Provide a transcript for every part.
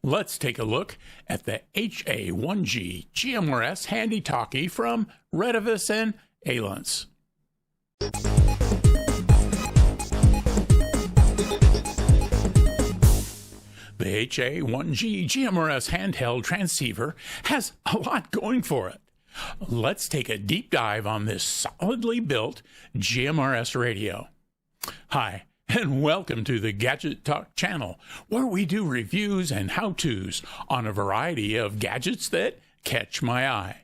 Let's take a look at the HA1G GMRS Handy Talkie from Retevis and Ailunce. The HA1G GMRS handheld transceiver has a lot going for it. Let's take a deep dive on this solidly built GMRS radio. Hi, and welcome to the Gadget Talk channel, where we do reviews and how-tos on a variety of gadgets that catch my eye.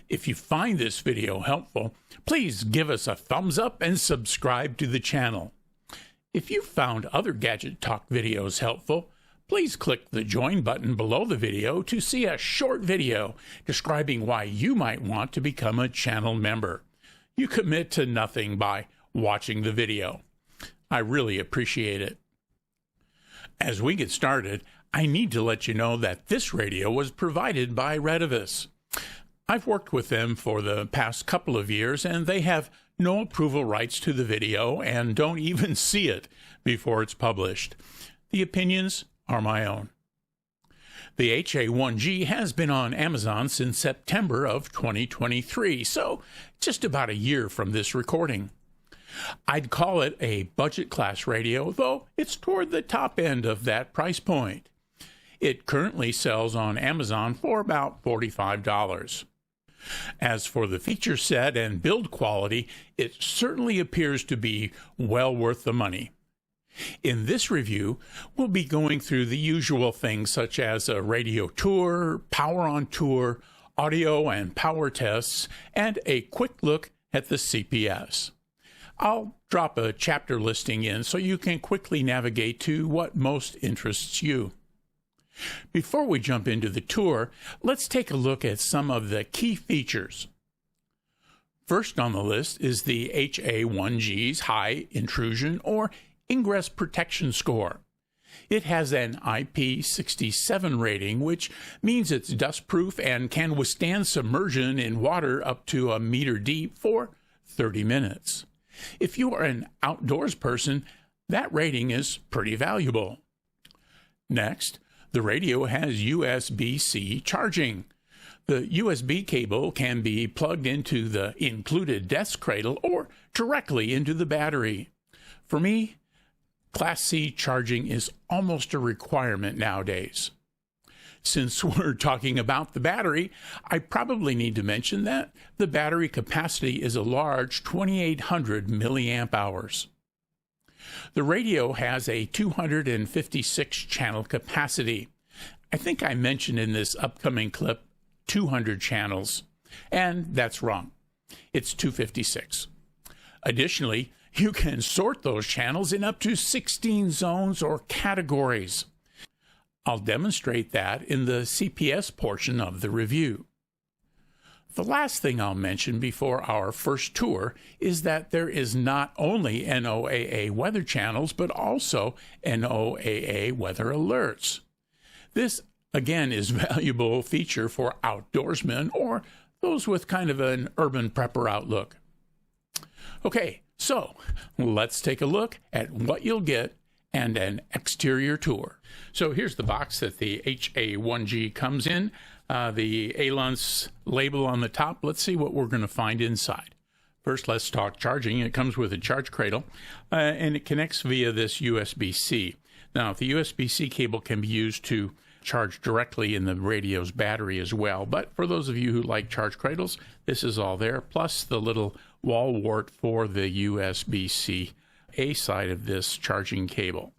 If you find this video helpful, please give us a thumbs up and subscribe to the channel. If you found other Gadget Talk videos helpful, please click the join button below the video to see a short video describing why you might want to become a channel member. You commit to nothing by watching the video. I really appreciate it. As we get started, I need to let you know that this radio was provided by Retevis. I've worked with them for the past couple of years, and they have no approval rights to the video and don't even see it before it's published. The opinions are my own. The HA1G has been on Amazon since September of 2023, so just about a year from this recording. I'd call it a budget class radio, though it's toward the top end of that price point. It currently sells on Amazon for about $45. As for the feature set and build quality, it certainly appears to be well worth the money. In this review, we'll be going through the usual things such as a radio tour, power on tour, audio and power tests, and a quick look at the CPS. I'll drop a chapter listing in so you can quickly navigate to what most interests you. Before we jump into the tour, let's take a look at some of the key features. First on the list is the HA1G's High Intrusion or Ingress Protection Score. It has an IP67 rating, which means it's dustproof and can withstand submersion in water up to a meter deep for 30 minutes. If you are an outdoors person, that rating is pretty valuable. Next, the radio has USB-C charging. The USB cable can be plugged into the included desk cradle or directly into the battery. For me, Class C charging is almost a requirement nowadays. Since we're talking about the battery, I probably need to mention that the battery capacity is a large 2,800 milliamp hours. The radio has a 256 channel capacity. I think I mentioned in this upcoming clip 200 channels, and that's wrong. It's 256. Additionally, you can sort those channels in up to 16 zones or categories. I'll demonstrate that in the CPS portion of the review. The last thing I'll mention before our first tour is that there is not only NOAA weather channels, but also NOAA weather alerts. This, again, is a valuable feature for outdoorsmen or those with kind of an urban prepper outlook. Okay, so let's take a look at what you'll get and an exterior tour. So here's the box that the HA1G comes in. The Ailunce label on the top. Let's see what we're going to find inside. First, let's talk charging. It comes with a charge cradle, and it connects via this USB-C. Now, the USB-C cable can be used to charge directly in the radio's battery as well, but for those of you who like charge cradles, this is all there, plus the little wall wart for the USB-C A side of this charging cable.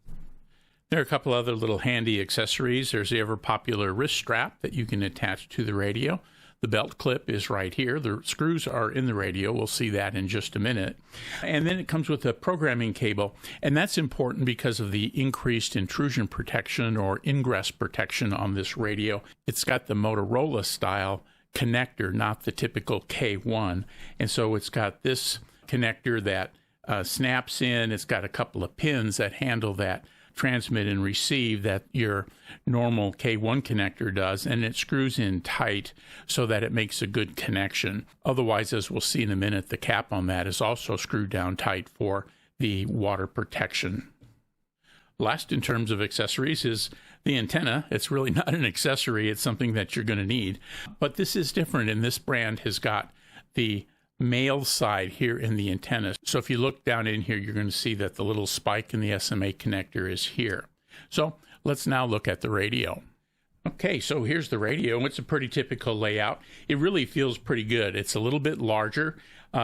There are a couple other little handy accessories. There's the ever popular wrist strap that you can attach to the radio. The belt clip is right here. The screws are in the radio. We'll see that in just a minute. And then it comes with a programming cable, and that's important because of the increased intrusion protection or ingress protection on this radio. It's got the Motorola style connector, not the typical K1. And so it's got this connector that snaps in. It's got a couple of pins that handle that transmit and receive that your normal K1 connector does, and it screws in tight so that it makes a good connection. Otherwise, as we'll see in a minute, the cap on that is also screwed down tight for the water protection. Last in terms of accessories is the antenna. It's really not an accessory. It's something that you're going to need. But this is different, and this brand has got the male side here in the antenna. So if you look down in here, you're going to see that the little spike in the SMA connector is here. So let's now look at the radio. Okay, so here's the radio. It's a pretty typical layout. It really feels pretty good. It's a little bit larger,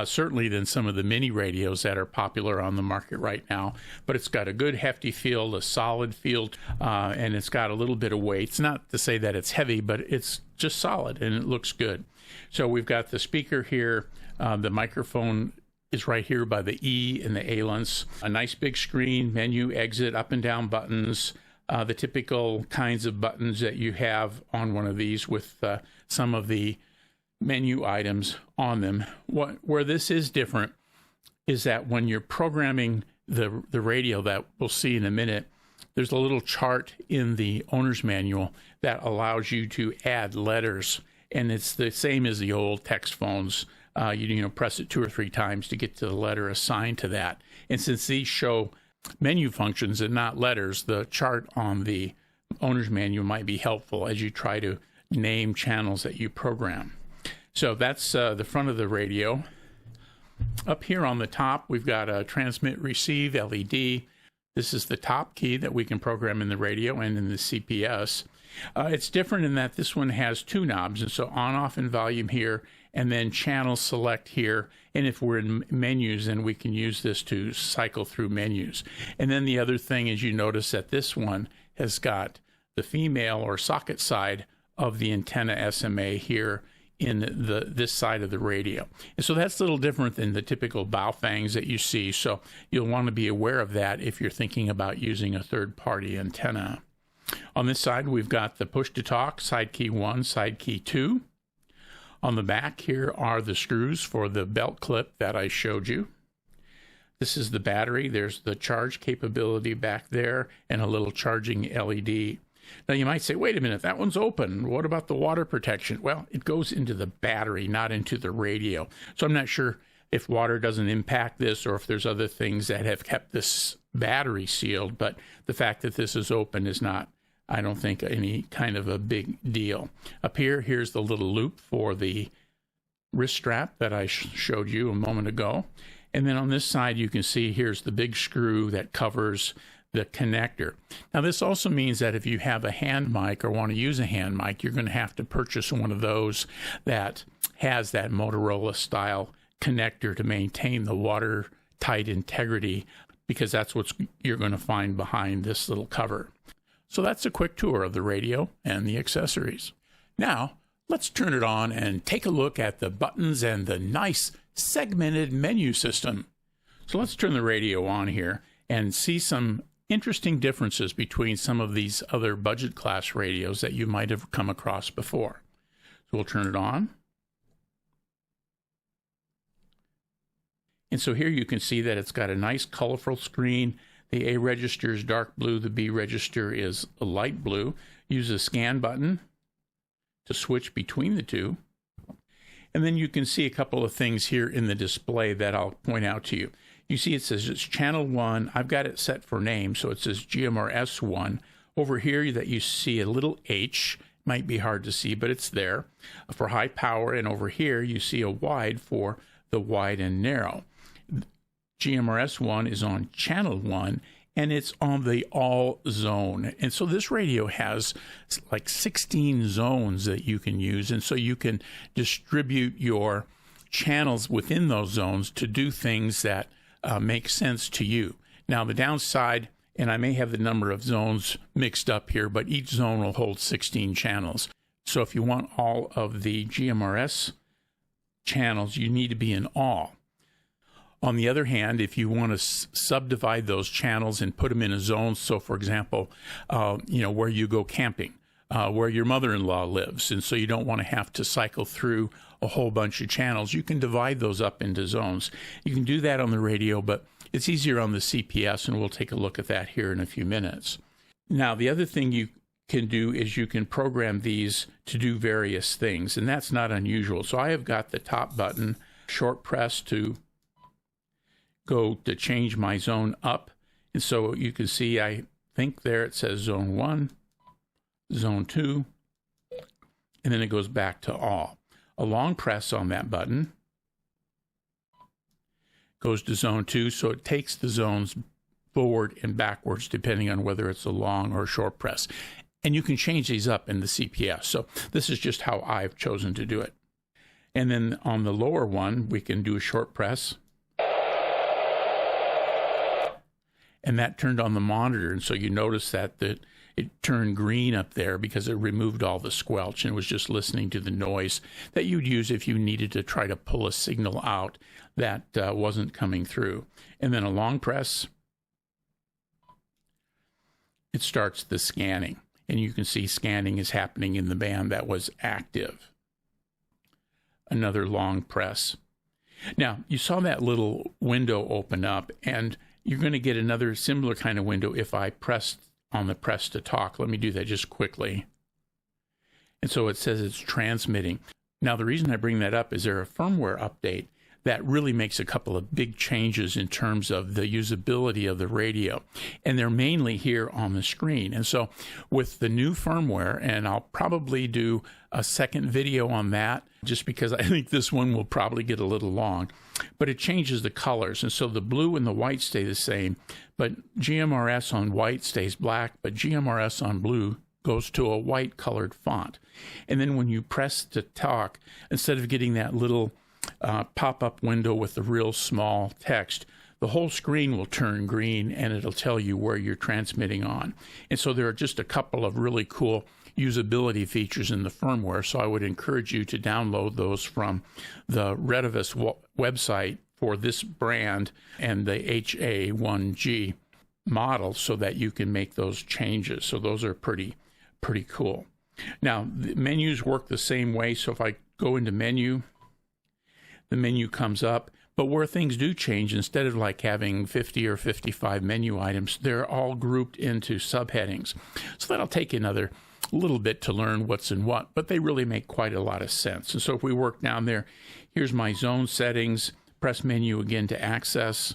certainly than some of the mini radios that are popular on the market right now, but it's got a good hefty feel, a solid feel, and it's got a little bit of weight. It's not to say that it's heavy, but it's just solid and it looks good. So we've got the speaker here. The microphone is right here by the E in the Ailunce. A nice big screen, menu, exit, up and down buttons, the typical kinds of buttons that you have on one of these with some of the menu items on them. Where this is different is that when you're programming the radio that we'll see in a minute, there's a little chart in the owner's manual that allows you to add letters, and it's the same as the old text phones. You press it 2 or 3 times to get to the letter assigned to that. And since these show menu functions and not letters, the chart on the owner's manual might be helpful as you try to name channels that you program. So that's the front of the radio. Up here on the top, we've got a transmit receive LED. This is the top key that we can program in the radio and in the CPS. It's different in that this one has 2 knobs, and so on, off, and volume here, and then channel select here. And if we're in menus, then we can use this to cycle through menus. And then the other thing is, you notice that this one has got the female or socket side of the antenna SMA here in this side of the radio. And so that's a little different than the typical Baofangs that you see. So you'll want to be aware of that if you're thinking about using a third-party antenna. On this side, we've got the push-to-talk, side key 1, side key 2. On the back here are the screws for the belt clip that I showed you. This is the battery. There's the charge capability back there and a little charging LED. Now you might say, wait a minute, that one's open. What about the water protection? Well, it goes into the battery, not into the radio. So I'm not sure if water doesn't impact this or if there's other things that have kept this battery sealed, but the fact that this is open is not, I don't think, any kind of a big deal. Up here, here's the little loop for the wrist strap that I showed you a moment ago. And then on this side, you can see here's the big screw that covers the connector. Now, this also means that if you have a hand mic or want to use a hand mic, you're going to have to purchase one of those that has that Motorola style connector to maintain the watertight integrity, because that's what you're going to find behind this little cover. So that's a quick tour of the radio and the accessories. Now, let's turn it on and take a look at the buttons and the nice segmented menu system. So let's turn the radio on here and see some interesting differences between some of these other budget class radios that you might have come across before. So we'll turn it on. And so here you can see that it's got a nice colorful screen. The A register is dark blue, the B register is a light blue. Use a scan button to switch between the two. And then you can see a couple of things here in the display that I'll point out to you. You see it says it's channel 1. I've got it set for name, so it says GMRS 1. Over here that you see a little H, might be hard to see, but it's there, for high power. And over here you see a wide for the wide and narrow. GMRS 1 is on channel 1, and it's on the all zone. And so this radio has like 16 zones that you can use, and so you can distribute your channels within those zones to do things that make sense to you. Now the downside, and I may have the number of zones mixed up here, but each zone will hold 16 channels. So if you want all of the GMRS channels, you need to be in all. On the other hand, if you want to subdivide those channels and put them in a zone, so for example, where you go camping, where your mother-in-law lives, and so you don't want to have to cycle through a whole bunch of channels, you can divide those up into zones. You can do that on the radio, but it's easier on the CPS, and we'll take a look at that here in a few minutes. Now, the other thing you can do is you can program these to do various things, and that's not unusual. So I have got the top button, short press to go to change my zone up. And so you can see I think there it says zone 1, zone 2, and then it goes back to all. A long press on that button goes to zone 2, so it takes the zones forward and backwards depending on whether it's a long or a short press. And you can change these up in the CPS. So this is just how I've chosen to do it. And then on the lower one, we can do a short press. And that turned on the monitor. And so you notice that it turned green up there because it removed all the squelch and was just listening to the noise that you'd use if you needed to try to pull a signal out that wasn't coming through. And then a long press, it starts the scanning. And you can see scanning is happening in the band that was active. Another long press. Now, you saw that little window open up, and you're going to get another similar kind of window if I press on the press to talk. Let me do that just quickly. And so it says it's transmitting. Now, the reason I bring that up is there a firmware update that really makes a couple of big changes in terms of the usability of the radio. And they're mainly here on the screen. And so with the new firmware, and I'll probably do a second video on that, just because I think this one will probably get a little long, but it changes the colors. And so the blue and the white stay the same, but GMRS on white stays black, but GMRS on blue goes to a white colored font. And then when you press to talk, instead of getting that little pop-up window with the real small text, the whole screen will turn green and it'll tell you where you're transmitting on. And so there are just a couple of really cool usability features in the firmware, so I would encourage you to download those from the Retevis website for this brand and the HA1G model so that you can make those changes. So those are pretty cool. Now, the menus work the same way, so if I go into menu, the menu comes up, but where things do change, instead of like having 50 or 55 menu items, they're all grouped into subheadings. So that'll take another little bit to learn what's in what, but they really make quite a lot of sense. And so if we work down there, here's my zone settings, press menu again to access,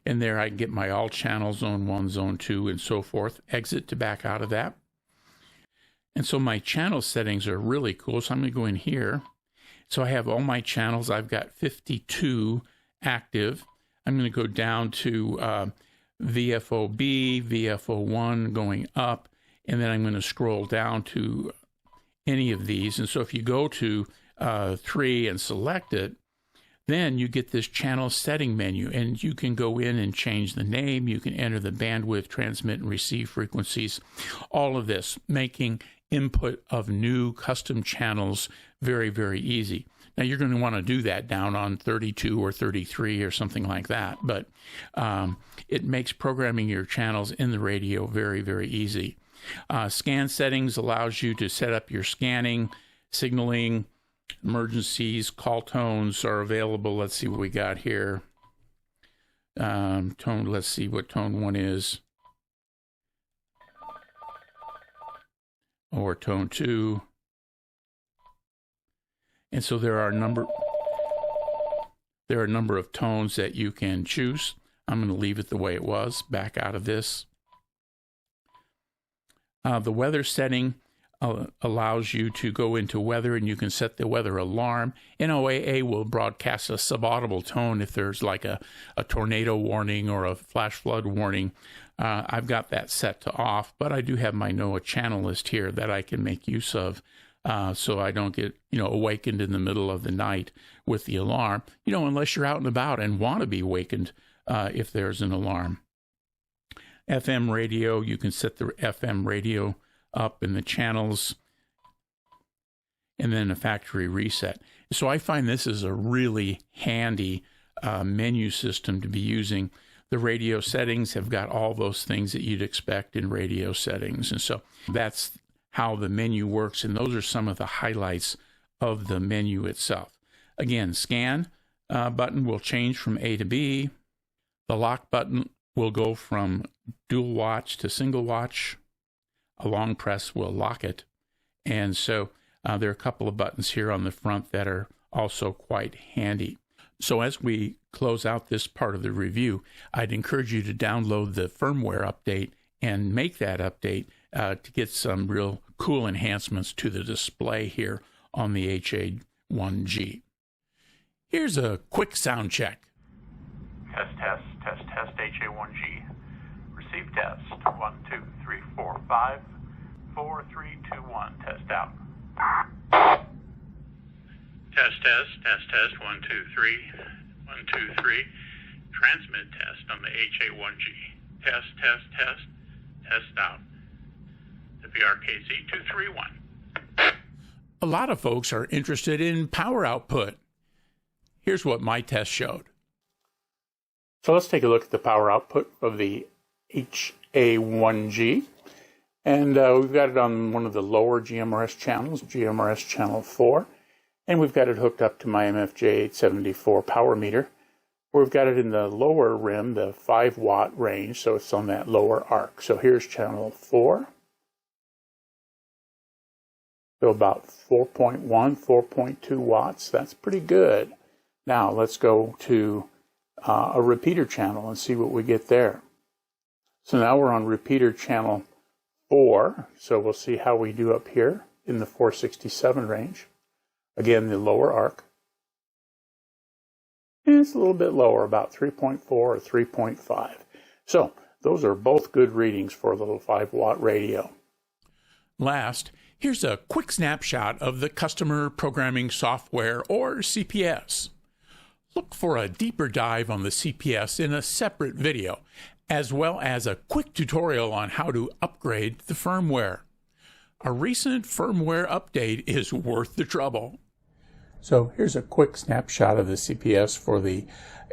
and there I can get my all channels, zone 1, zone 2, and so forth, exit to back out of that. And so my channel settings are really cool, so I'm going to go in here. So I have all my channels. I've got 52 active. I'm going to go down to VFOB, VFO1 going up, and then I'm going to scroll down to any of these. And so if you go to 3 and select it, then you get this channel setting menu, and you can go in and change the name. You can enter the bandwidth, transmit and receive frequencies, all of this, making input of new custom channels very, very easy. Now, you're going to want to do that down on 32 or 33 or something like that, but it makes programming your channels in the radio very, very easy. Scan settings allows you to set up your scanning, signaling, emergencies, call tones are available. Let's see what we got here. Tone, let's see what tone 1 is. Or tone 2. And so there are a number of tones that you can choose. I'm going to leave it the way it was, back out of this. The weather setting allows you to go into weather, and you can set the weather alarm. NOAA will broadcast a subaudible tone if there's like a tornado warning or a flash flood warning. I've got that set to off, but I do have my NOAA channel list here that I can make use of so I don't get awakened in the middle of the night with the alarm, unless you're out and about and want to be awakened if there's an alarm. FM radio, you can set the FM radio up in the channels, and then a factory reset. So I find this is a really handy menu system to be using. The radio settings have got all those things that you'd expect in radio settings. And so that's how the menu works. And those are some of the highlights of the menu itself. Again, scan button will change from A to B. The lock button will go from dual watch to single watch. A long press will lock it. And so there are a couple of buttons here on the front that are also quite handy. So as we close out this part of the review, I'd encourage you to download the firmware update and make that update to get some real cool enhancements to the display here on the HA1G. Here's a quick sound check. Test, HA1G. Receive test. 1, 2, 3, 4, 5, 4, 3, 2, 1. Test out. Test, 1, 2, 3. 1, 2, 3. Transmit test on the HA1G. Test out. WRKZ 231. A lot of folks are interested in power output. Here's what my test showed. So let's take a look at the power output of the HA1G. And we've got it on one of the lower GMRS channels, GMRS channel 4. And we've got it hooked up to my MFJ874 power meter. We've got it in the lower rim, the 5-watt range, so it's on that lower arc. So here's channel 4. So about 4.1, 4.2 watts. That's pretty good. Now let's go to a repeater channel and see what we get there. So now we're on repeater channel 4. So we'll see how we do up here in the 467 range. Again, the lower arc. And it's a little bit lower, about 3.4 or 3.5. So those are both good readings for a little 5-watt radio. Last, here's a quick snapshot of the customer programming software, or CPS. Look for a deeper dive on the CPS in a separate video, as well as a quick tutorial on how to upgrade the firmware. A recent firmware update is worth the trouble. So here's a quick snapshot of the CPS for the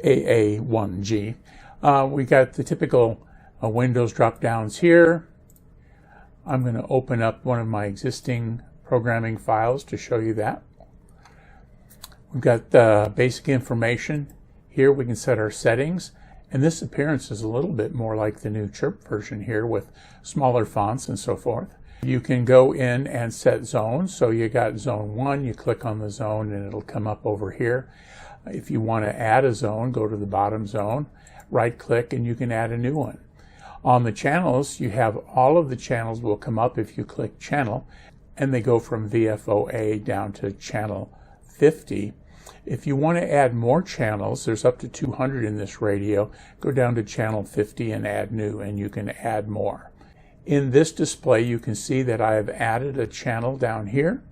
HA1G. We got the typical Windows drop-downs here. I'm going to open up one of my existing programming files to show you that. We've got the basic information. Here we can set our settings. And this appearance is a little bit more like the new Chirp version here with smaller fonts and so forth. You can go in and set zones. So you got zone 1, you click on the zone and it'll come up over here. If you want to add a zone, go to the bottom zone, right click, and you can add a new one. On the channels, you have all of the channels will come up if you click channel, and they go from VFOA down to channel 50. If you want to add more channels, there's up to 200 in this radio, go down to channel 50 and add new, and you can add more. In this display, you can see that I have added a channel down here,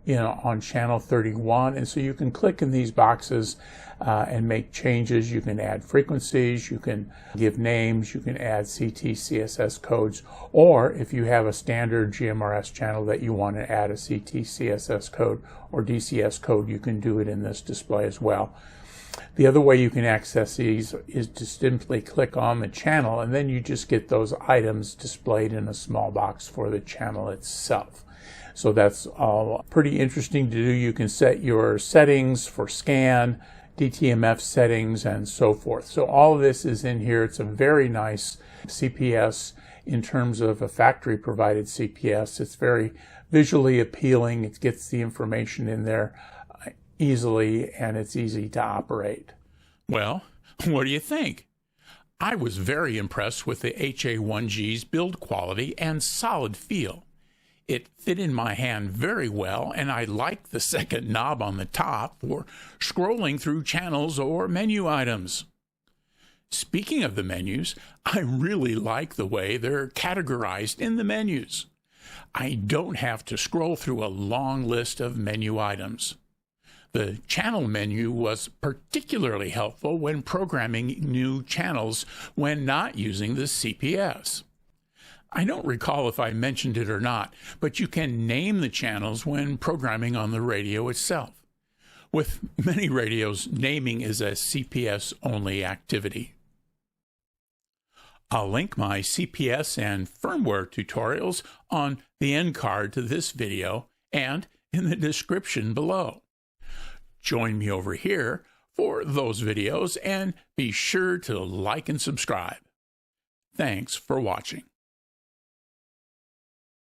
on channel 31, and so you can click in these boxes and make changes. You can add frequencies, you can give names, you can add CT CSS codes, or if you have a standard GMRS channel that you want to add a CT CSS code or DCS code, you can do it in this display as well. The other way you can access these is to simply click on the channel, and then you just get those items displayed in a small box for the channel itself. So that's all pretty interesting to do. You can set your settings for scan, DTMF settings, and so forth. So all of this is in here. It's a very nice CPS in terms of a factory provided CPS. It's very visually appealing. It gets the information in there easily, and it's easy to operate. Well, what do you think? I was very impressed with the HA1G's build quality and solid feel. It fit in my hand very well, and I like the second knob on the top for scrolling through channels or menu items. Speaking of the menus, I really like the way they're categorized in the menus. I don't have to scroll through a long list of menu items. The channel menu was particularly helpful when programming new channels when not using the CPS. I don't recall if I mentioned it or not, but you can name the channels when programming on the radio itself. With many radios, naming is a CPS-only activity. I'll link my CPS and firmware tutorials on the end card to this video and in the description below. Join me over here for those videos and be sure to like and subscribe. Thanks for watching.